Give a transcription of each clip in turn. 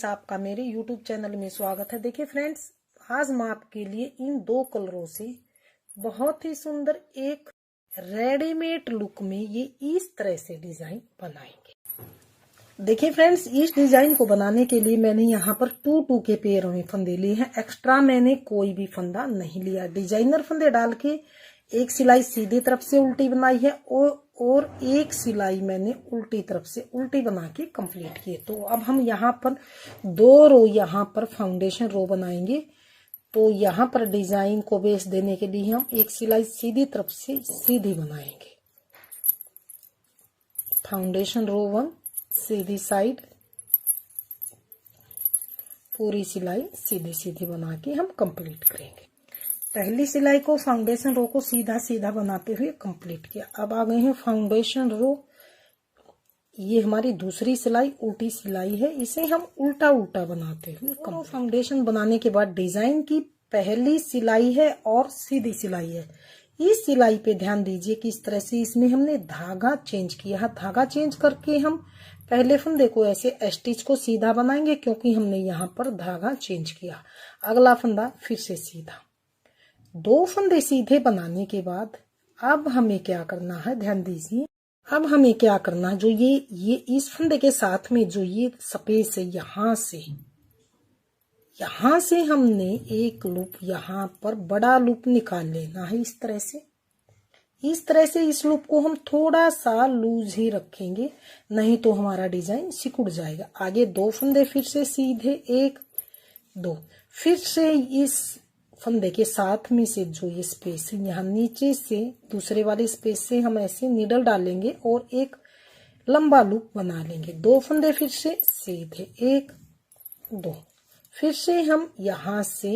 आपका मेरे YouTube channel में स्वागत है। देखिए फ्रेंड्स, आज मैं आपके लिए इन दो कलरों से बहुत ही सुंदर एक रेडीमेड लुक में ये इस तरह से डिजाइन बनाएंगे। देखिए फ्रेंड्स, इस डिजाइन को बनाने के लिए मैंने यहाँ पर 2-2 के पेयरों में फंदे लिए हैं। एक्स्ट्रा मैंने कोई भी फंदा नहीं लिया। डिजाइनर फंदे डाल के एक सिलाई सीधी तरफ से उल्टी बनाई है और एक सिलाई मैंने उल्टी तरफ से उल्टी बना के कंप्लीट किए। तो अब हम यहाँ पर 2 रो यहाँ पर फाउंडेशन रो बनाएंगे। तो यहाँ पर डिजाइन को बेस देने के लिए हम एक सिलाई सीधी तरफ से सीधी बनाएंगे। फाउंडेशन रो 1 सीधी साइड, पूरी सिलाई सीधी सीधी बना के हम कंप्लीट करेंगे। पहली सिलाई को फाउंडेशन रो को सीधा सीधा बनाते हुए कंप्लीट किया। अब आ गए हैं फाउंडेशन रो। ये हमारी दूसरी सिलाई उल्टी सिलाई है, इसे हम उल्टा उल्टा बनाते हुए फाउंडेशन बनाने के बाद डिजाइन की पहली सिलाई है और सीधी सिलाई है। इस सिलाई पे ध्यान दीजिए कि इस तरह से इसमें हमने धागा चेंज किया है। धागा चेंज करके हम पहले फंदे को ऐसे स्टिच को सीधा बनाएंगे क्योंकि हमने यहाँ पर धागा चेंज किया। अगला फंदा फिर से सीधा। 2 फंदे सीधे बनाने के बाद अब हमें क्या करना है, ध्यान दीजिए। अब हमें क्या करना है, जो ये इस फंदे के साथ में जो ये स्पेस है, यहाँ से हमने एक लूप यहाँ पर बड़ा लूप निकाल लेना है। इस तरह से इस लूप को हम थोड़ा सा लूज ही रखेंगे, नहीं तो हमारा डिजाइन सिकुड़ जाएगा। आगे 2 फंदे फिर से सीधे 1 2, फिर से इस फंदे के साथ में से जो ये स्पेस है, यहाँ नीचे से दूसरे वाले स्पेस से हम ऐसे नीडल डालेंगे और एक लंबा लूप बना लेंगे। 2 फंदे फिर से सीधे 1 2, फिर से हम यहाँ से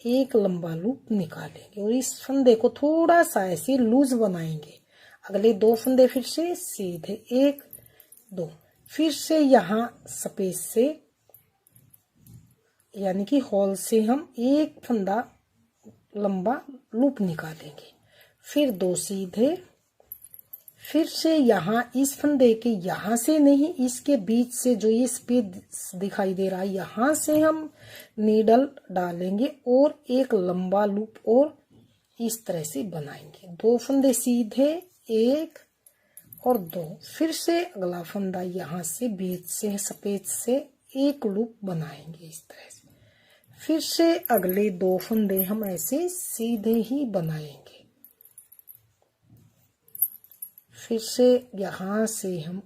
एक लंबा लूप निकालेंगे और इस फंदे को थोड़ा सा ऐसे लूज बनाएंगे। अगले 2 फंदे फिर से सीधे 1 2, फिर से यहाँ स्पेस से यानी कि होल से हम एक फंदा लंबा लूप निकालेंगे। फिर 2 सीधे, फिर से यहाँ इस फंदे के यहाँ से नहीं, इसके बीच से जो ये स्पेस दिखाई दे रहा है, यहाँ से हम नीडल डालेंगे और एक लंबा लूप और इस तरह से बनाएंगे। 2 फंदे सीधे 1 और 2, फिर से अगला फंदा यहाँ से बीच से स्पेस से एक लूप बनाएंगे इस तरह से। फिर से अगले 2 फंदे हम ऐसे सीधे ही बनाएंगे। फिर से यहाँ से हम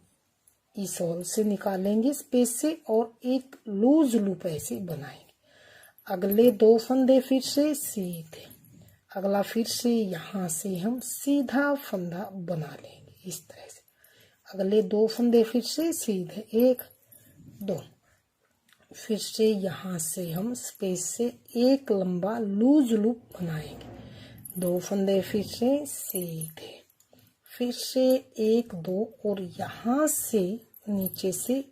इस होल से निकालेंगे स्पेस से और एक लूज लूप ऐसे बनाएंगे। अगले 2 फंदे फिर से सीधे, अगला फिर से यहाँ से हम सीधा फंदा बना लेंगे इस तरह से। अगले 2 फंदे फिर से सीधे 1 2, फिर से यहाँ से हम स्पेस से एक लंबा लूज लूप बनाएंगे। 2 फंदे फिर से सीधे, फिर से 1 2 और यहाँ से नीचे से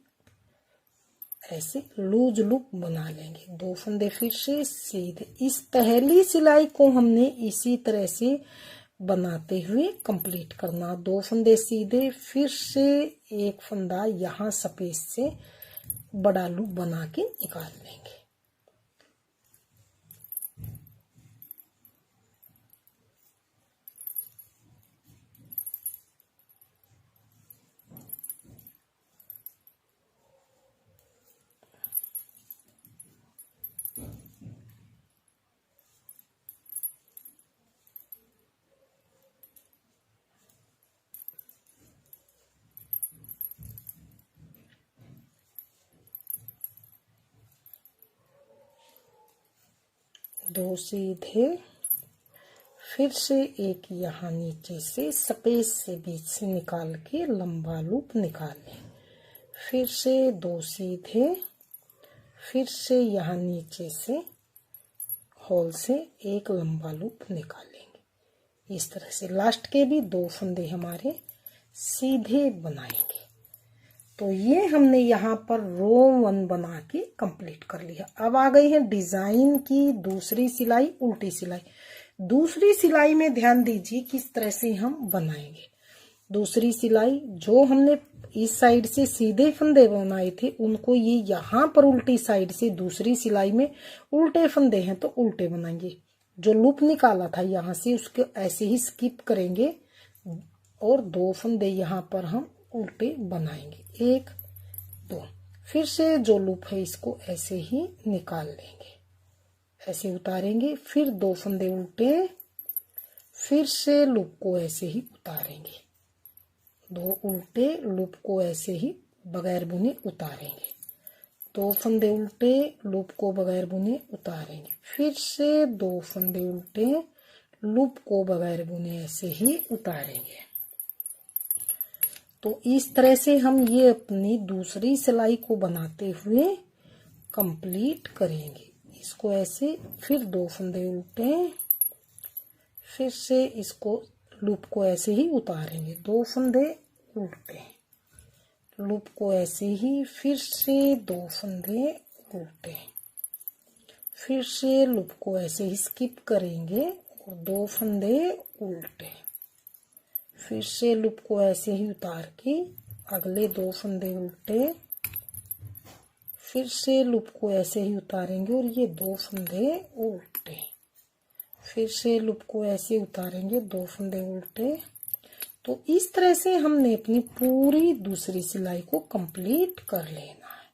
ऐसे लूज लूप बना लेंगे। 2 फंदे फिर से सीधे। इस पहली सिलाई को हमने इसी तरह से बनाते हुए कंप्लीट करना। 2 फंदे सीधे, फिर से एक फंदा यहाँ स्पेस से बड़ा लूप बना के निकाल लेंगे। दो सीधे, फिर से एक यहाँ नीचे से स्पेस से बीच से निकाल के लंबा लूप निकाल लें। फिर से 2 सीधे, फिर से यहाँ नीचे से होल से एक लंबा लूप निकालेंगे। इस तरह से लास्ट के भी 2 फंदे हमारे सीधे बनाएंगे। तो ये हमने यहाँ पर रो 1 बना के कंप्लीट कर लिया। अब आ गई है डिजाइन की दूसरी सिलाई, उल्टी सिलाई। दूसरी सिलाई में ध्यान दीजिए किस तरह से हम बनाएंगे। दूसरी सिलाई जो हमने इस साइड से सीधे फंदे बनाए थे उनको ये यहाँ पर उल्टी साइड से दूसरी सिलाई में उल्टे फंदे हैं तो उल्टे बनाएंगे। जो लूप निकाला था यहाँ से उसके ऐसे ही स्किप करेंगे और 2 फंदे यहाँ पर हम उल्टे बनाएंगे, 1 2। फिर से जो लूप है इसको ऐसे ही निकाल लेंगे, ऐसे उतारेंगे, फिर 2 फंदे उल्टे, फिर से लूप को ऐसे ही उतारेंगे, 2 उल्टे, लूप को ऐसे ही बगैर बुने उतारेंगे, 2 फंदे उल्टे, लूप को बगैर बुने उतारेंगे, फिर से 2 फंदे उल्टे, लूप को बगैर बुने ऐसे ही उतारेंगे। तो इस तरह से हम ये अपनी दूसरी सिलाई को बनाते हुए कंप्लीट करेंगे। इसको ऐसे, फिर 2 फंदे उल्टे, फिर से इसको लूप को ऐसे ही उतारेंगे, 2 फंदे उल्टे, लूप को ऐसे ही, फिर से 2 फंदे उल्टे, फिर से लूप को ऐसे ही स्किप करेंगे और 2 फंदे उल्टे, फिर से लूप को ऐसे ही उतार के अगले 2 फंदे उल्टे, फिर से लूप को ऐसे ही उतारेंगे और ये 2 फंदे उल्टे, फिर से लूप को ऐसे उतारेंगे, 2 फंदे उल्टे। तो इस तरह से हमने अपनी पूरी दूसरी सिलाई को कंप्लीट कर लेना है।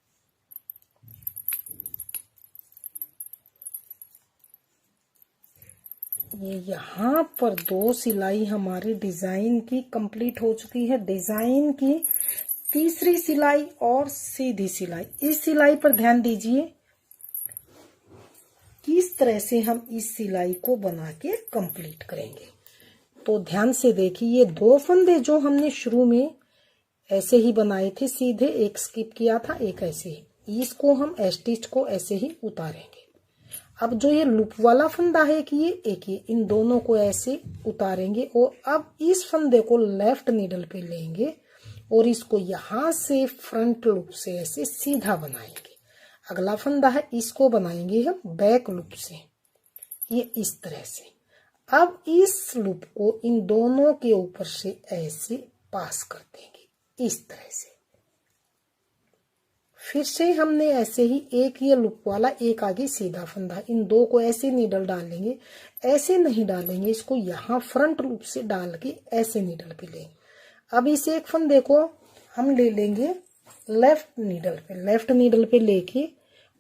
ये यहाँ पर 2 सिलाई हमारी डिजाइन की कंप्लीट हो चुकी है। डिजाइन की तीसरी सिलाई और सीधी सिलाई, इस सिलाई पर ध्यान दीजिए किस तरह से हम इस सिलाई को बना के कंप्लीट करेंगे। तो ध्यान से देखिए, ये 2 फंदे जो हमने शुरू में ऐसे ही बनाए थे सीधे, एक स्किप किया था, एक ऐसे ही, इसको हम स्टिच को ऐसे ही उतारेंगे। अब जो ये लूप वाला फंदा है कि ये एक ही, इन दोनों को ऐसे उतारेंगे और अब इस फंदे को लेफ्ट नीडल पे लेंगे और इसको यहाँ से फ्रंट लूप से ऐसे सीधा बनाएंगे। अगला फंदा है, इसको बनाएंगे हम बैक लूप से, ये इस तरह से। अब इस लूप को इन दोनों के ऊपर से ऐसे पास कर देंगे, इस तरह से। फिर से हमने ऐसे ही एक ये लूप वाला, एक आगे सीधा फंदा, इन 2 को ऐसे नीडल डालेंगे, ऐसे नहीं डालेंगे, इसको यहाँ फ्रंट लूप से डाल के ऐसे नीडल पे लेंगे। अब इस एक फंदे को हम ले लेंगे लेफ्ट नीडल पे लेके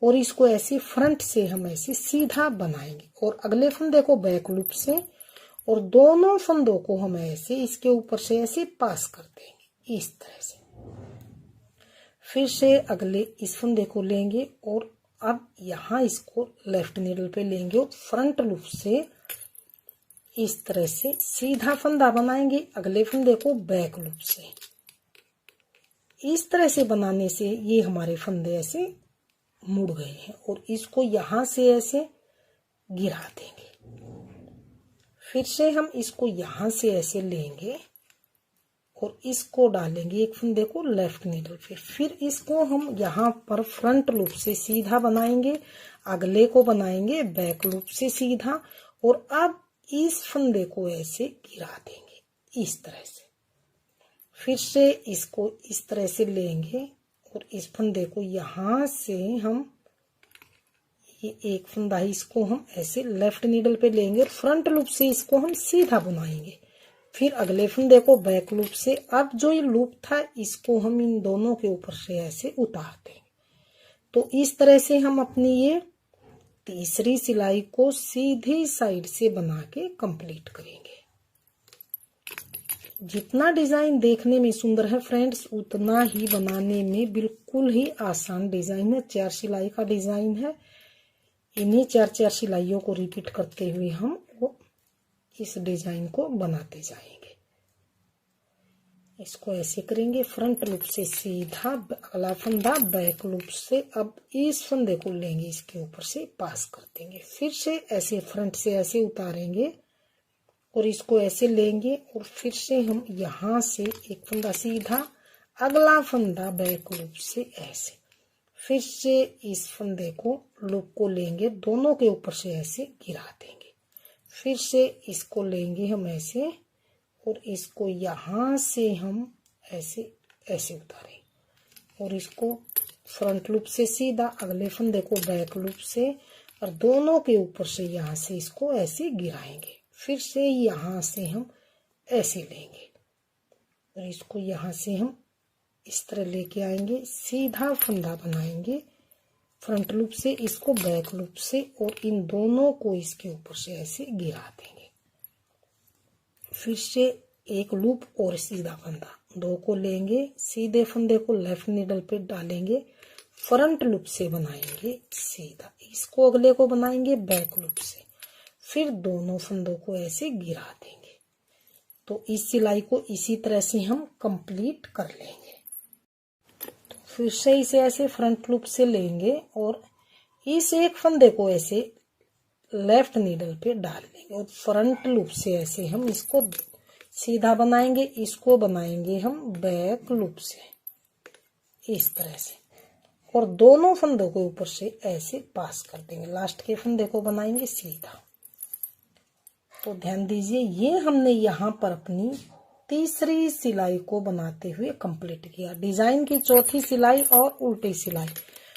और इसको ऐसे फ्रंट से हम ऐसे सीधा बनाएंगे और अगले फंदे को बैक लूप से और दोनों फंदों को हम ऐसे इसके ऊपर से ऐसे पास कर देंगे, इस तरह से। फिर से अगले इस फंदे को लेंगे और अब यहाँ इसको लेफ्ट नीडल पे लेंगे और फ्रंट लूप से इस तरह से सीधा फंदा बनाएंगे, अगले फंदे को बैक लूप से। इस तरह से बनाने से ये हमारे फंदे ऐसे मुड़ गए हैं और इसको यहाँ से ऐसे गिरा देंगे। फिर से हम इसको यहाँ से ऐसे लेंगे और इसको डालेंगे एक फंदे को लेफ्ट नीडल पे, फिर इसको हम यहाँ पर फ्रंट लूप से सीधा बनाएंगे, अगले को बनाएंगे बैक लूप से सीधा और अब इस फंदे को ऐसे गिरा देंगे, इस तरह से। फिर से इसको इस तरह से लेंगे और इस फंदे को यहाँ से हम, ये एक फंदा है, इसको हम ऐसे लेफ्ट नीडल पे लेंगे और फ्रंट लूप से इसको हम सीधा बनाएंगे, फिर अगले फंदे को बैक लूप से। अब जो ये लूप था इसको हम इन दोनों के ऊपर से ऐसे उतार देंगे। तो इस तरह से हम अपनी ये तीसरी सिलाई को सीधी साइड से बना के कंप्लीट करेंगे। जितना डिजाइन देखने में सुंदर है फ्रेंड्स, उतना ही बनाने में बिल्कुल ही आसान डिजाइन है। 4 सिलाई का डिजाइन है। इन्हीं 4 सिलाइयों को रिपीट करते हुए हम इस डिजाइन को बनाते जाएंगे। इसको ऐसे करेंगे, फ्रंट लूप से सीधा, अगला फंदा बैक लूप से। अब इस फंदे को लेंगे, इसके ऊपर से पास कर देंगे, फिर से ऐसे फ्रंट से ऐसे उतारेंगे और इसको ऐसे लेंगे और फिर से हम यहाँ से एक फंदा सीधा, अगला फंदा बैक लूप से ऐसे, फिर से इस फंदे को लूप को लेंगे, दोनों के ऊपर से ऐसे गिरा देंगे, फिर से इसको लेंगे हम ऐसे और इसको यहाँ से हम ऐसे ऐसे उतारेंगे और इसको फ्रंट लूप से सीधा, अगले फंदे को बैक लूप से, और दोनों के ऊपर से यहाँ से इसको ऐसे गिराएंगे। फिर से यहाँ से हम ऐसे लेंगे और इसको यहाँ से हम इस तरह लेके आएंगे, सीधा फंदा बनाएंगे फ्रंट लूप से, इसको बैक लूप से, और इन दोनों को इसके ऊपर से ऐसे गिरा देंगे। फिर से एक लूप और सीधा फंदा, दो को लेंगे, सीधे फंदे को लेफ्ट नीडल पे डालेंगे, फ्रंट लूप से बनाएंगे सीधा, इसको अगले को बनाएंगे बैक लूप से, फिर दोनों फंदों को ऐसे गिरा देंगे। तो इस सिलाई को इसी तरह से हम कंप्लीट कर लेंगे। तो फिर से इसे ऐसे फ्रंट लूप से लेंगे और इस एक फंदे को ऐसे लेफ्ट नीडल पे डाल लेंगे और फ्रंट लूप से ऐसे हम इसको सीधा बनाएंगे, इसको बनाएंगे हम बैक लूप से इस तरह से, और दोनों फंदों के ऊपर से ऐसे पास कर देंगे। लास्ट के फंदे को बनाएंगे सीधा। तो ध्यान दीजिए, ये हमने यहाँ पर अपनी तीसरी सिलाई को बनाते हुए कंप्लीट किया। डिजाइन की चौथी सिलाई और उल्टी सिलाई,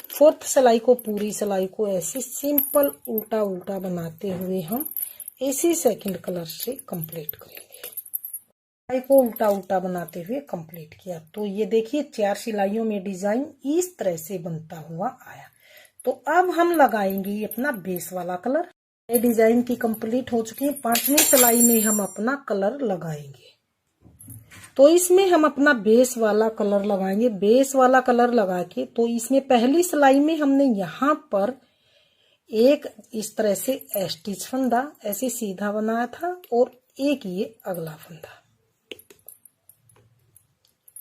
फोर्थ सिलाई को, पूरी सिलाई को ऐसे सिंपल उल्टा उल्टा बनाते हुए हम इसी सेकंड कलर से कंप्लीट करेंगे। सिलाई को उल्टा उल्टा बनाते हुए कंप्लीट किया। तो ये देखिए 4 सिलाइयों में डिजाइन इस तरह से बनता हुआ आया। तो अब हम लगाएंगे अपना बेस वाला कलर। ये डिजाइन की कंप्लीट हो चुकी है। 5वीं सिलाई में हम अपना कलर लगाएंगे। तो इसमें हम अपना बेस वाला कलर लगाएंगे। बेस वाला कलर लगा के तो इसमें पहली सिलाई में हमने यहाँ पर एक इस तरह से स्टिच फंदा ऐसे सीधा बनाया था और एक ये अगला फंदा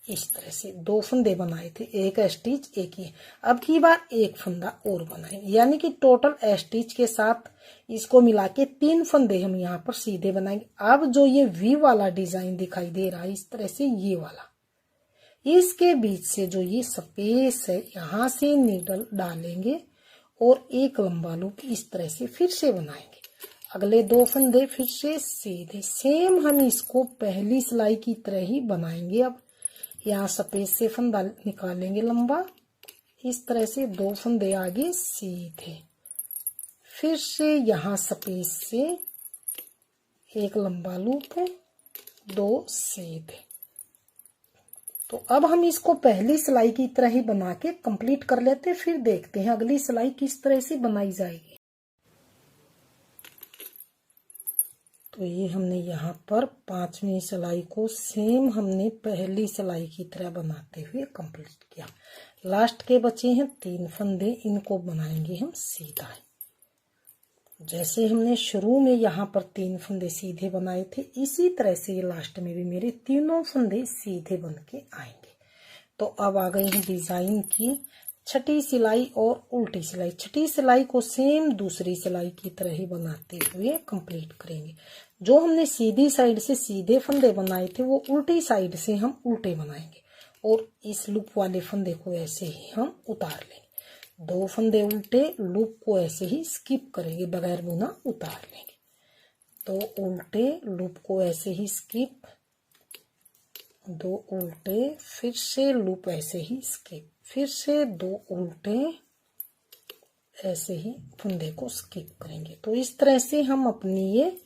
इस तरह से 2 फंदे बनाए थे, एक स्टिच एक ही। अब की बार एक फंदा और बनाएंगे, यानी कि टोटल स्टिच के साथ इसको मिला के 3 फंदे हम यहाँ पर सीधे बनाएंगे। अब जो ये वी वाला डिजाइन दिखाई दे रहा है इस तरह से, ये वाला, इसके बीच से जो ये स्पेस है यहाँ से नीडल डालेंगे और एक लंबा लूप इस तरह से फिर से बनाएंगे। अगले 2 फंदे फिर से सीधे सेम हम इसको पहली सिलाई की तरह ही बनाएंगे। अब यहाँ स्पेस से फंदा निकालेंगे लंबा इस तरह से, 2 फंदे आगे सीधे, फिर से यहाँ स्पेस से एक लंबा लूप, 2 सीधे। तो अब हम इसको पहली सिलाई की तरह ही बना के कंप्लीट कर लेते, फिर देखते हैं अगली सिलाई किस तरह से बनाई जाएगी। तो ये हमने यहाँ पर 5वीं सिलाई को सेम हमने पहली सिलाई की तरह बनाते हुए कंप्लीट किया। लास्ट के बचे हैं 3 फंदे, इनको बनाएंगे हम सीधा। जैसे हमने शुरू में यहाँ पर 3 फंदे सीधे बनाए थे, इसी तरह से ये लास्ट में भी मेरे तीनों फंदे सीधे बन के आएंगे। तो अब आ गई है डिजाइन की 6ठी सिलाई और उल्टी सिलाई। 6ठी सिलाई को सेम दूसरी सिलाई की तरह ही बनाते हुए कंप्लीट करेंगे। जो हमने सीधी साइड से सीधे फंदे बनाए थे वो उल्टी साइड से हम उल्टे बनाएंगे और इस लूप वाले फंदे को ऐसे ही हम उतार लेंगे। 2 फंदे उल्टे, लूप को ऐसे ही स्किप करेंगे, बगैर बुना उतार लेंगे। तो उल्टे, लूप को ऐसे ही स्किप, 2 उल्टे, फिर से लूप ऐसे ही स्किप, फिर से 2 उल्टे, ऐसे ही फंदे को स्किप करेंगे। तो इस तरह से हम अपनी ये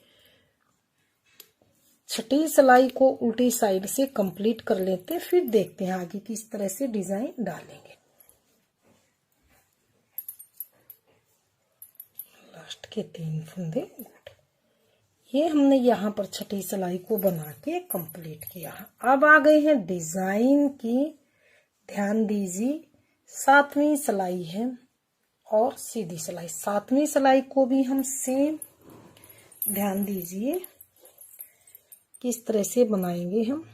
6ठी सिलाई को उल्टी साइड से कंप्लीट कर लेते, फिर देखते हैं आगे किस तरह से डिजाइन डालेंगे। लास्ट के 3 फंदे उल्टे, ये हमने यहाँ पर 6ठी सिलाई को बना के कंप्लीट किया। अब आ गए हैं डिजाइन की, ध्यान दीजिए 7वीं सिलाई है और सीधी सिलाई। 7वीं सिलाई को भी हम सेम, ध्यान दीजिए किस तरह से बनाएंगे। हम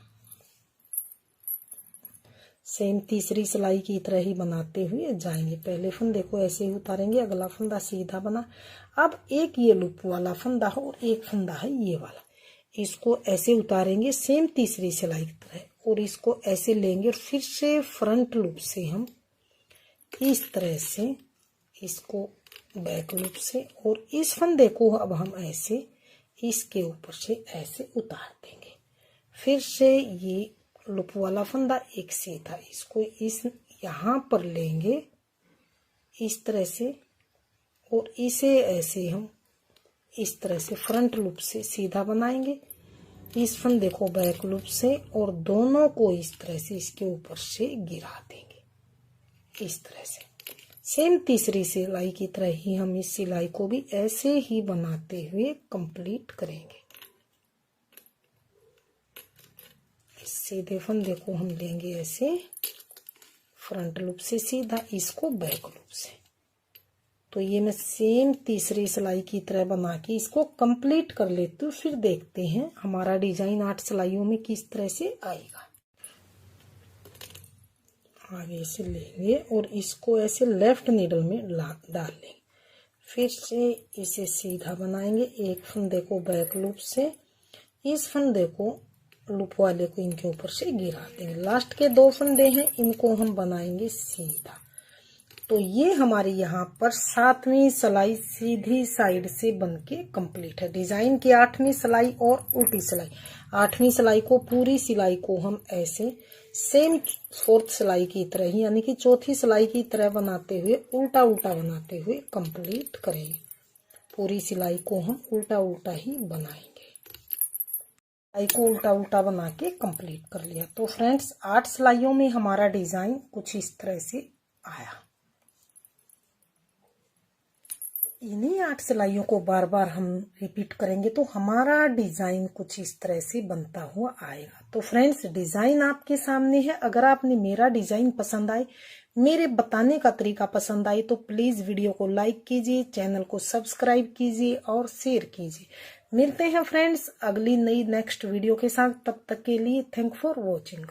सेम तीसरी सिलाई की तरह ही बनाते हुए जाएंगे। पहले फंदे को ऐसे ही उतारेंगे, अगला फंदा सीधा बना। अब एक ये लूप वाला फंदा है और एक फंदा है ये वाला, इसको ऐसे उतारेंगे सेम तीसरी सिलाई की तरह और इसको ऐसे लेंगे और फिर से फ्रंट लूप से हम इस तरह से इसको बैक लूप से, और इस फंदे को अब हम ऐसे इसके ऊपर से ऐसे उतार देंगे। फिर से ये लूप वाला फंदा, एक सीधा। इसको इस यहाँ पर लेंगे इस तरह से, और इसे ऐसे हम इस तरह से फ्रंट लूप से सीधा बनाएंगे, इस फंदे को बैक लूप से, और दोनों को इस तरह से इसके ऊपर से गिरा देंगे इस तरह से। सेम तीसरी सिलाई की तरह ही हम इस सिलाई को भी ऐसे ही बनाते हुए कंप्लीट करेंगे। इस सीधे फंदे को हम लेंगे ऐसे फ्रंट लूप से सीधा, इसको बैक लूप से। तो ये मैं सेम तीसरी सिलाई की तरह बना के इसको कंप्लीट कर लेती हूँ, फिर देखते हैं हमारा डिजाइन 8 सिलाइयों में किस तरह से आएगा। आगे से लेंगे और इसको ऐसे लेफ्ट नीडल में डाल लेंगे, फिर से इसे सीधा बनाएंगे, एक फंदे को बैक लूप से, इस फंदे को लूप वाले को इनके ऊपर से गिरा देंगे। लास्ट के 2 फंदे हैं, इनको हम बनाएंगे सीधा। तो ये हमारी यहाँ पर 7वीं सिलाई सीधी साइड से बनके कंप्लीट है। डिजाइन की 8वीं सिलाई और उल्टी सिलाई। 8वीं सिलाई को पूरी सिलाई को हम ऐसे सेम 4th सिलाई की तरह ही, यानी कि चौथी सिलाई की तरह बनाते हुए उल्टा उल्टा बनाते हुए कंप्लीट करेंगे। पूरी सिलाई को हम उल्टा उल्टा ही बनाएंगे। सिलाई को उल्टा उल्टा बना के कंप्लीट कर लिया। तो फ्रेंड्स 8 सिलाइयों में हमारा डिजाइन कुछ इस तरह से आया। इन्हीं 8 सिलाइयों को बार बार हम रिपीट करेंगे तो हमारा डिजाइन कुछ इस तरह से बनता हुआ आएगा। तो फ्रेंड्स डिजाइन आपके सामने है। अगर आपने मेरा डिजाइन पसंद आए, मेरे बताने का तरीका पसंद आए, तो प्लीज वीडियो को लाइक कीजिए, चैनल को सब्सक्राइब कीजिए और शेयर कीजिए। मिलते हैं फ्रेंड्स अगली नई नेक्स्ट वीडियो के साथ। तब तक के लिए थैंक फॉर वॉचिंग।